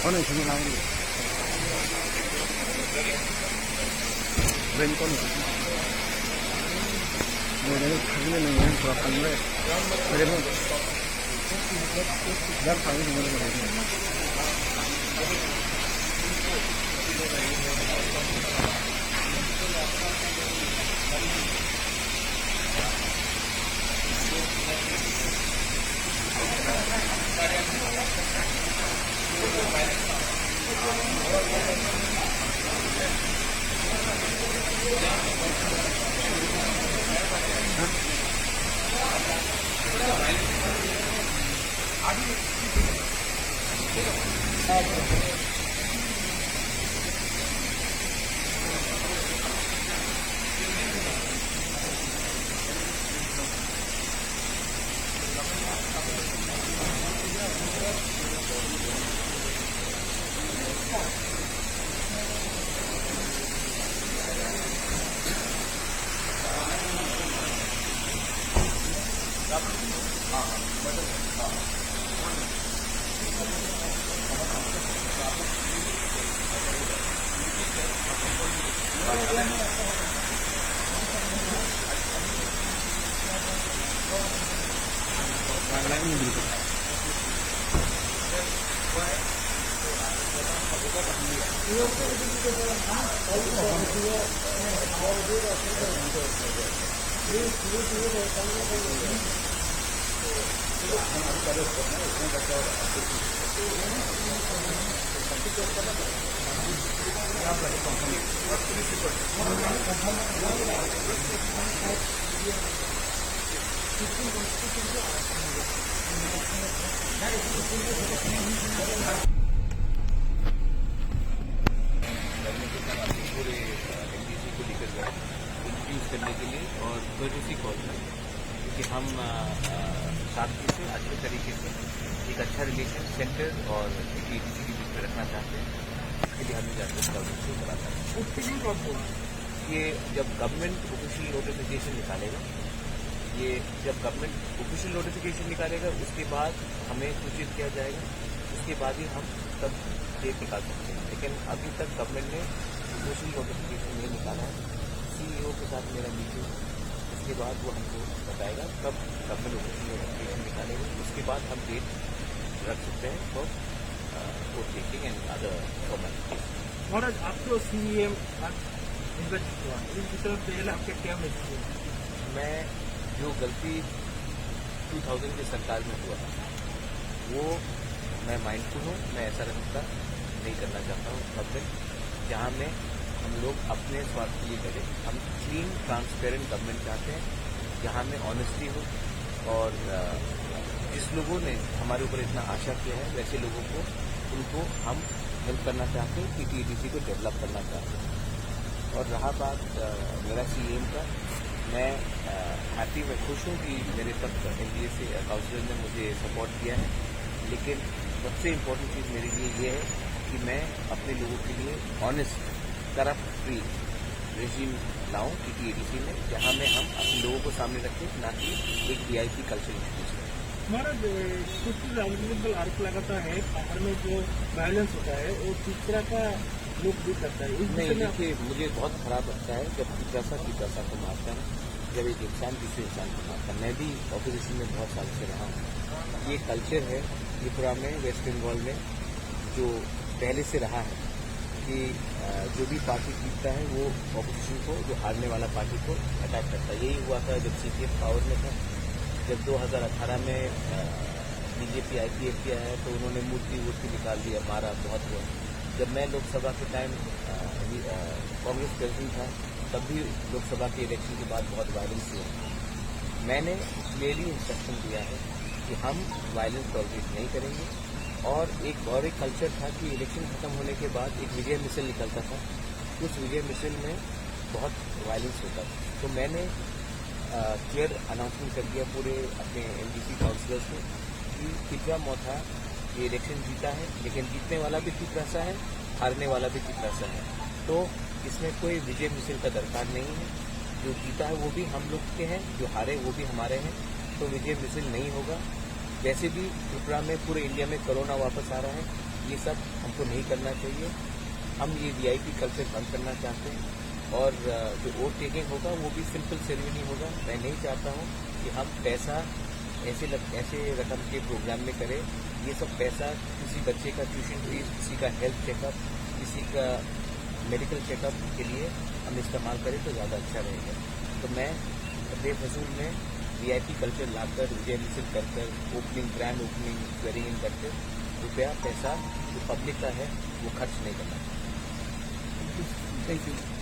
저는 저기 나오는 거. 왼손. 내가 가지면은 그냥 돌아가는데, 그러면, 내가 가는 거 모르는 거지. करने के लिए और इमरजेंसी कॉल में, क्योंकि हम साथी से अच्छे तरीके से एक अच्छा रिलेशन सेंटर और एडीसी के बीच में रखना चाहते हैं। इसके लिए हमें जाकर गवर्नमेंट को कराता है। ये जब गवर्नमेंट ऑफिशियल नोटिफिकेशन निकालेगा, उसके बाद हमें सूचित किया जाएगा, उसके बाद ही हम तब डेट निकाल सकते हैं। लेकिन अभी तक गवर्नमेंट ने ऑफिशियल नोटिफिकेशन नहीं निकाला है। सीईओ के साथ मेरा मीटिंग, उसके बाद वो हमको बताएगा कब गवर्नमेंट ऑफिशियल नोटिफिकेशन निकालेगा, उसके बाद हम डेट रख सकते हैं for court taking and other formalities. महाराज, आपको सीएम निर्वाचित हुआ, इस विषय में पहले आपके क्या मैसेज है? मैं जो गलती 2000 की सरकार में हुआ वो मैं माइंडफुल हूँ, मैं ऐसा रखता नहीं करना चाहता हूँ। गवर्नमेंट जहाँ में हम लोग अपने स्वार्थ के लिए करें, हम क्लीन ट्रांसपेरेंट गवर्नमेंट चाहते हैं जहाँ में ऑनेस्टी हो, और जिस लोगों ने हमारे ऊपर इतना आशा किया है वैसे लोगों को उनको हम हेल्प करना चाहते हैं, टीटीडीसी को डेवलप करना चाहते हैं। और रहा बात मेरा सीएम का, मैं हैप्पी, मैं खुश हूँ कि मेरे तक एनडीए से काउंसिलर ने मुझे सपोर्ट किया है। लेकिन सबसे इम्पोर्टेंट चीज़ मेरे लिए ये है कि मैं अपने लोगों के लिए ऑनेस्ट, करप्ट फ्री रेजिम लाऊं टीटीडीसी में, जहां में हम अपने लोगों को सामने रखें, ना कि एक वीआईपी कल्चर इंट्रोड्यूस करें। महाराज, कुछ राजनीतिक आरोप लगाता है बाहर में जो वायलेंस होता है वो तीसरा का लोग भी करता है। नहीं, देखिए, मुझे बहुत खराब लगता है जब तीसरा को मारता है, जब एक इंसान दूसरे इंसान को मारता है। मैं भी ऑपोजिशन में बहुत साल से रहा हूँ। ये कल्चर है त्रिपुरा में, वेस्ट बंगाल में, जो पहले से रहा है कि जो भी पार्टी जीतता है वो ऑपोजिशन को, जो हारने वाला पार्टी को अटैक करता है। यही हुआ था जब सीपीएम पावर में था। जब 2018 में बीजेपी आईपीएफ किया है तो उन्होंने मूर्ति निकाल दिया, मारा, बहुत हुआ। जब मैं लोकसभा के टाइम कांग्रेस प्रेसिडेंट था, तब भी लोकसभा के इलेक्शन के बाद बहुत वायलेंस हुआ। मैंने क्लियरली इंस्ट्रक्शन दिया है कि हम वायलेंस टॉलरेट नहीं करेंगे। और एक कल्चर था कि इलेक्शन खत्म होने के बाद एक विजय मिसल निकलता था, उस विजय मिसल में बहुत वायलेंस होता था। तो मैंने क्लियर अनाउंसमेंट कर दिया पूरे अपने एमडीसी काउंसिलर्स को कि त्रिपुरा मोथा ये इलेक्शन जीता है, लेकिन जीतने वाला भी त्रिपुरा है, हारने वाला भी त्रिपुरा है। तो इसमें कोई विजय मिसल का दरकार नहीं है। जो जीता है वो भी हम लोग के हैं, जो हारे वो भी हमारे हैं। तो विजय मिसल नहीं होगा। वैसे भी त्रिपुरा में, पूरे इंडिया में कोरोना वापस आ रहा है। ये सब हमको नहीं करना चाहिए। हम ये वीआईपी कल्चर बंद करना चाहते हैं और जो वोट टेकिंग होगा वो भी सिंपल सेरेमनी होगा। मैं नहीं चाहता हूँ कि हम पैसा ऐसे रकम के प्रोग्राम में करें। ये सब पैसा किसी बच्चे का ट्यूशन फीस, किसी का हेल्थ चेकअप, किसी का मेडिकल चेकअप के लिए हम इस्तेमाल करें तो ज़्यादा अच्छा रहेगा। तो मैं बेफजूल में वीआईपी कल्चर लाकर विजय मिছিল कर opening, grand opening, swearing in करके रुपया पैसा जो पब्लिक का है वो खर्च नहीं करना। Thank you.